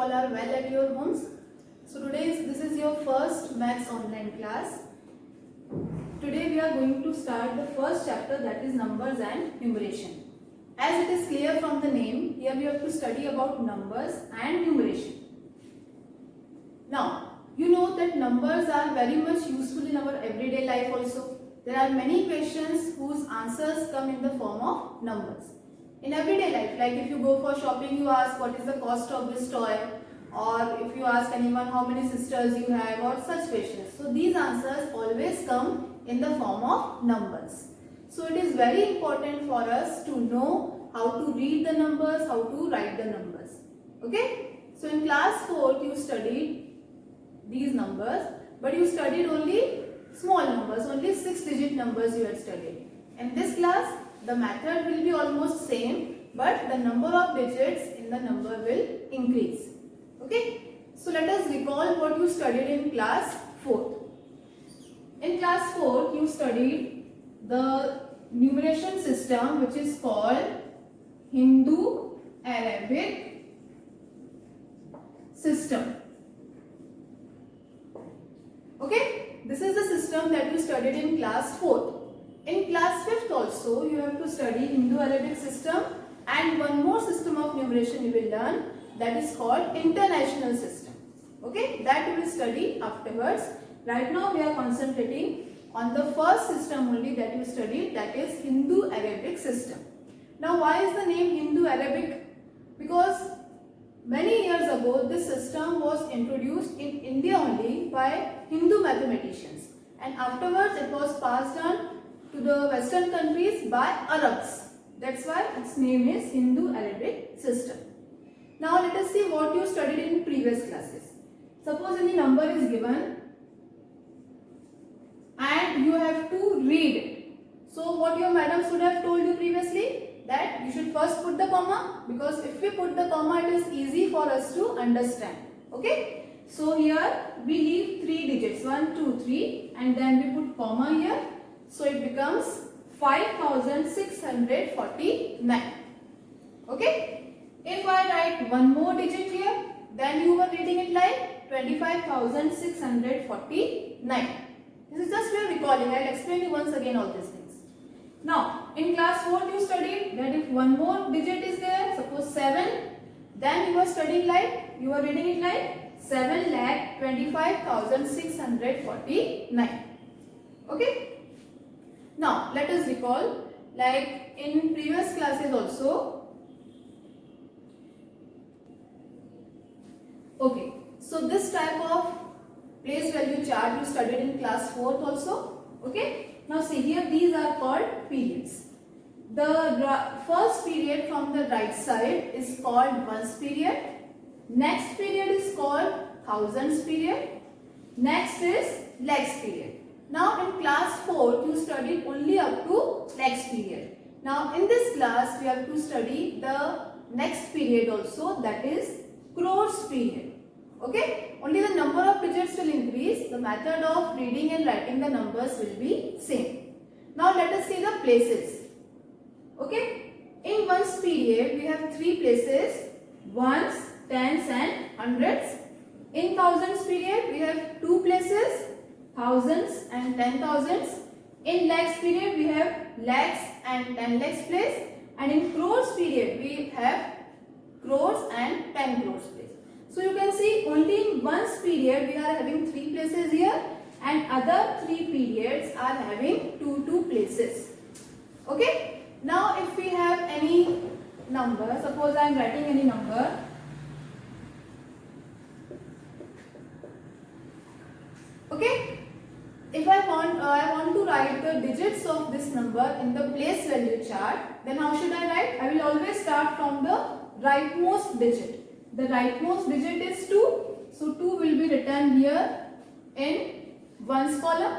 all are well at your homes. So this is your first maths online class. Today we are going to start the first chapter, that is numbers and numeration. As it is clear from the name, here we have to study about numbers and numeration. Now, you know that numbers are very much useful in our everyday life also. There are many questions whose answers come in the form of numbers. In everyday life, like if you go for shopping, you ask what is the cost of this toy, or if you ask anyone how many sisters you have, or such questions. So these answers always come in the form of numbers. So it is very important for us to know how to read the numbers, how to write the numbers. Okay? So in class 4 you studied these numbers, but you studied only small numbers, only 6-digit numbers you had studied. In this class, the method will be almost same, but the number of digits in the number will increase. Okay? So let us recall what you studied in class 4. In class 4, you studied the numeration system which is called Hindu-Arabic system. Okay? This is the system that you studied in class 4. In class 5th also, you have to study Hindu-Arabic system, and one more system of numeration you will learn, that is called international system. Okay? That you will study afterwards. Right now we are concentrating on the first system only that you studied, that is Hindu-Arabic system. Now why is the name Hindu-Arabic? Because many years ago this system was introduced in India only by Hindu mathematicians, and afterwards it was passed on to the Western countries by Arabs. That's why its name is Hindu-Arabic system. Now let us see what you studied in previous classes. Suppose any number is given and you have to read it. So what your madam should have told you previously, that you should first put the comma, because if we put the comma it is easy for us to understand. Okay? So here we leave 3 digits, 1, 2, 3, and then we put comma here. So it becomes 5649. Okay? If I write one more digit here, then you were reading it like 25,649. This is just we are recalling. I will explain you once again all these things. Now, in class 4 you studied that if one more digit is there, suppose 7, then you are studying like, you are reading it like 7,25,649. Okay? Now, let us recall, like in previous classes also. Okay, so this type of place value chart you studied in class 4th also. Okay, now see here, these are called periods. The first period from the right side is called ones period. Next period is called thousands period. Next is lakhs period. Now in class 4 you studied only up to lakhs period. Now in this class we have to study the next period also, that is crores period. Okay? Only the number of digits will increase. The method of reading and writing the numbers will be same. Now let us see the places. Okay? In ones period we have 3 places, ones, tens and hundreds. In thousands period we have 2 places, thousands and 10,000s. In lakhs period we have lakhs and 10 lakhs place. And in crores period we have crores and 10 crores place. So you can see only in ones period we are having 3 places here, and other 3 periods are having 2 places. Okay? Now if we have any number, suppose I am writing any number. Okay? If I want to write the digits of this number in the place value chart, then how should I write? I will always start from the rightmost digit. The rightmost digit is 2. So 2 will be written here in ones column.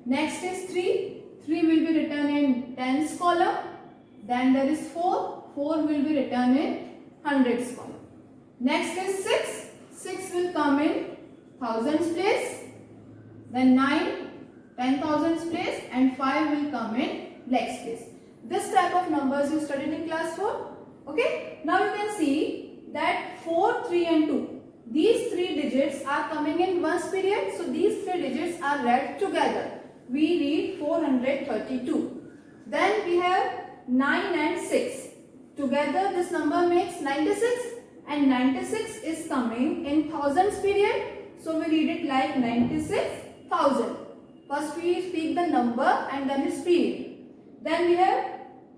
Next is 3. 3 will be written in tens column. Then there is 4. 4 will be written in hundreds column. Next is 6. 6 will come in thousands place. Then 9. 10,000s place, and 5 will come in lakhs place. This type of numbers you studied in class 4. Okay. Now you can see that 4, 3 and 2. digits are coming in ones period. So these 3 digits are read together. We read 432. Then we have 9 and 6. Together this number makes 96, and 96 is coming in thousands period. So we read it like 96,000. First we speak the number and then its period. Then we have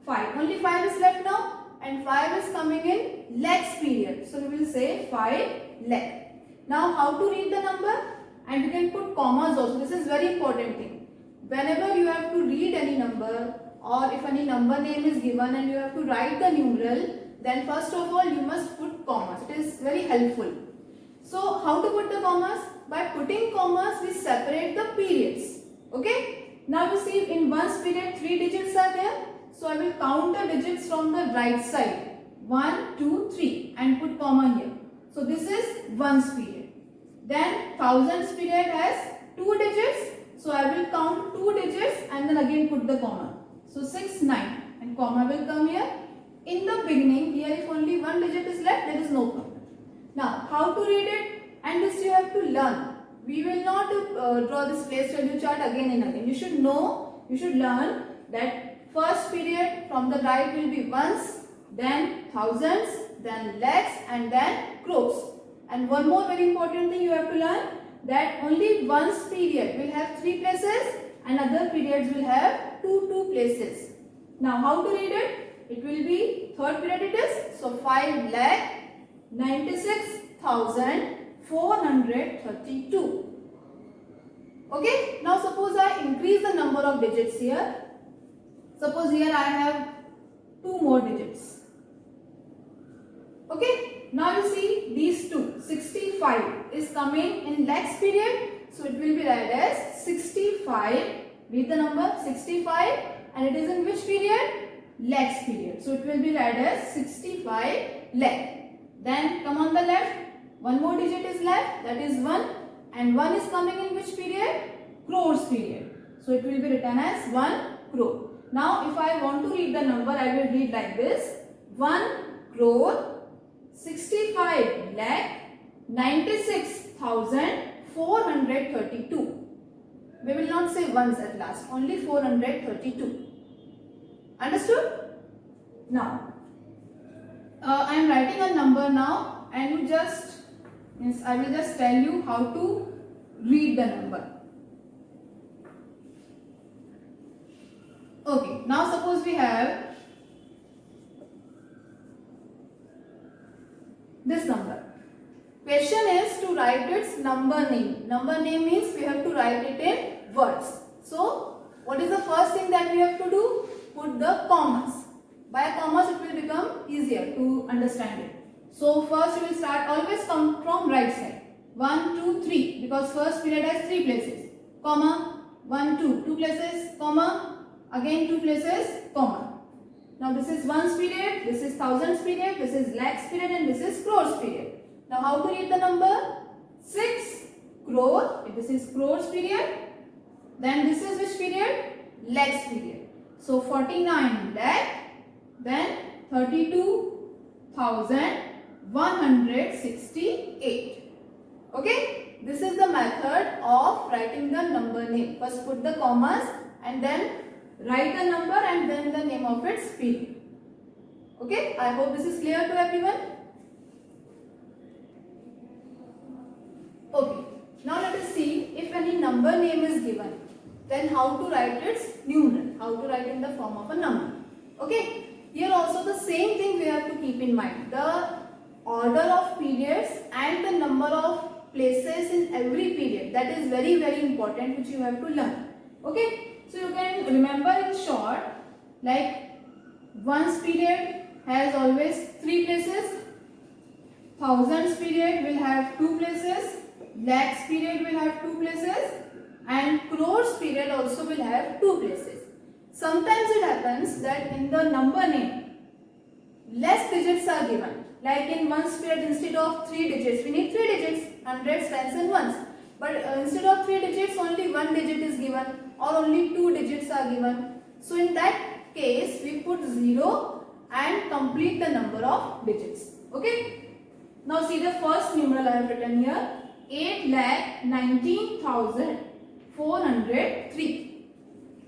5. Only 5 is left now, and 5 is coming in lakhs period. So we will say 5 lakh. Now how to read the number? And you can put commas also. This is very important thing. Whenever you have to read any number, or if any number name is given and you have to write the numeral, then first of all you must put commas. It is very helpful. So how to put the commas? By putting commas we separate the periods. Okay? Now you see in ones period 3 digits are there. So I will count the digits from the right side. 1, 2, 3 and put comma here. So this is ones period. Then thousands period has 2 digits. So I will count 2 digits and then again put the comma. So 6, 9 and comma will come here. In the beginning here if only 1 digit is left, there is no problem. Now how to read it? And this you have to learn. We will not draw this place value chart again and again. You should know, you should learn that first period from the right will be ones, then thousands, then lakhs and then crores. And one more very important thing you have to learn, that only ones period will have 3 places and other periods will have 2 places. Now how to read it? It will be third period it is. So 5 lakh 96,432. Okay. Now suppose I increase the number of digits here. Suppose here I have 2 more digits. Okay. Now you see these two. 65 is coming in lakhs period. So it will be read as 65. Read the number 65 and it is in which period? Lakhs period. So it will be read as 65 lakh. Then come on the left. One more digit is left. That is 1. And 1 is coming in which period? Crores period. So it will be written as 1 crore. Now if I want to read the number, I will read like this. 1 crore 65 lakh 96,432. We will not say ones at last. Only 432. Understood? Now I am writing a number now, and you just I will just tell you how to read the number. Okay, now suppose we have this number. Question is to write its number name. Number name means we have to write it in words. So what is the first thing that we have to do? Put the commas. By commas it will become easier to understand it. So first you will start, always come from right side. 1, 2, 3 because first period has 3 places. Comma 1, 2, 2 places. Comma again 2 places. Comma. Now this is ones period, this is thousands period, this is lakhs period and this is crores period. Now how to read the number? 6 crore, this is crores period. Then this is which period? Lakhs period. So 49 lakh, then 32,168. Okay, this is the method of writing the number name. First put the commas and then write the number and then the name of its period. Okay, I hope this is clear to everyone. Okay, now let us see if any number name is given, then how to write its numeral, how to write in the form of a number. Okay, here also the same thing we have to keep in mind. The order of periods and the number of places in every period, that is very important, which you have to learn. Okay, so you can remember in short, like ones period has always 3 places, thousands period will have 2 places, lakhs period will have 2 places and crores period also will have 2 places. Sometimes it happens that in the number name less digits are given. Like in ones period, instead of 3 digits, we need 3 digits, hundreds, tens and ones. But instead of 3 digits, only 1 digit is given or only 2 digits are given. So in that case, we put 0 and complete the number of digits. Okay. Now see the first numeral I have written here, 8,19,403.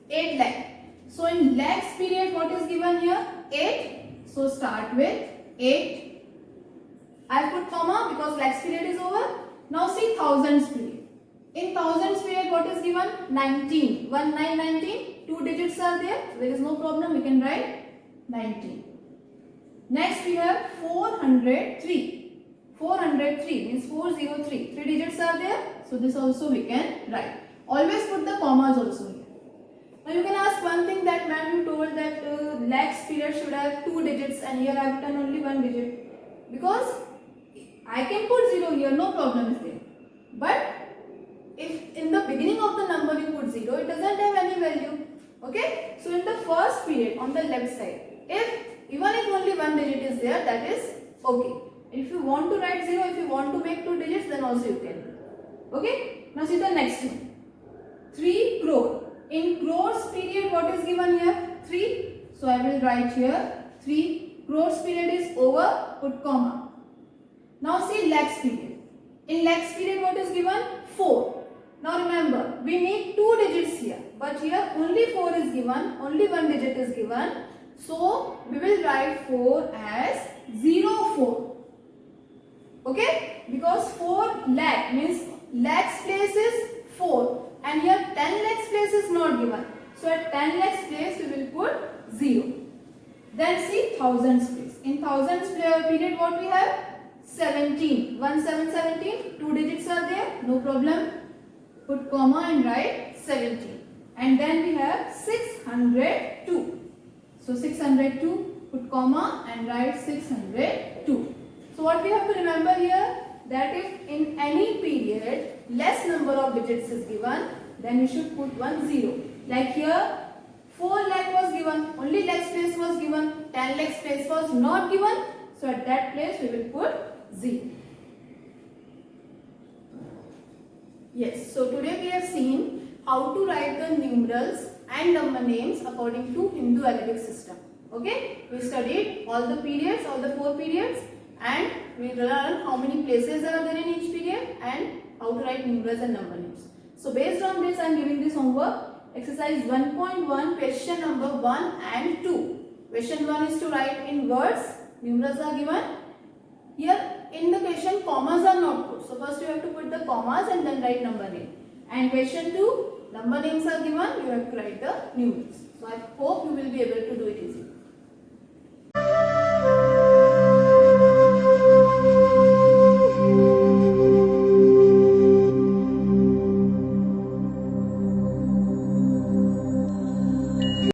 8 lakh. So in lakhs period, what is given here? 8. So start with 8. I put comma because lakhs period is over. Now see thousands period. In thousands period, what is given? 19. 1919. 2 digits are there. So there is no problem. We can write 19. Next we have 403. 403 means 403. 3 digits are there. So this also we can write. Always put the commas also here. Now you can ask one thing that ma'am you told that lakhs period should have 2 digits and here I have done only 1 digit. Because I can put 0 here, no problem is there. But if in the beginning of the number you put 0, it doesn't have any value. Okay? So in the first period on the left side, even if only 1 digit is there, that is okay. If you want to write 0, if you want to make 2 digits, then also you can. Okay? Now see the next one. 3 crore. In crores period, what is given here? 3. So I will write here 3. Crores period is over, put comma. Now see lakhs period. In lakhs period, what is given? 4. Now remember, we need 2 digits here. But here only 4 is given, only 1 digit is given. So we will write 4 as 04. Okay? Because 4 lakh means lakhs place is 4. And here 10 lakhs place is not given. So at 10 lakhs place we will put 0. Then see thousands place. In thousands period what we have? 17. 1717. 2 digits are there. No problem. Put comma and write 17. And then we have 602. So 602. Put comma and write 602. So what we have to remember here? That if in any period less number of digits is given, then we should put 10. Like here 4 lakh was given, only lakhs place was given, 10 lakhs place was not given. So at that place we will put 0. Yes, so today we have seen how to write the numerals and number names according to Hindu alphabetic system. Okay, we studied all the periods, all the 4 periods, and we learned how many places are there in each period and how to write numerals and number names. So based on this, I am giving this homework. Exercise 1.1, question number 1 and 2. Question 1 is to write in words. Numerals are given. Here in the question, commas are not put. So first you have to put the commas and then write number name. And question 2, number names are given. You have to write the numerals. So I hope you will be able to do it easily.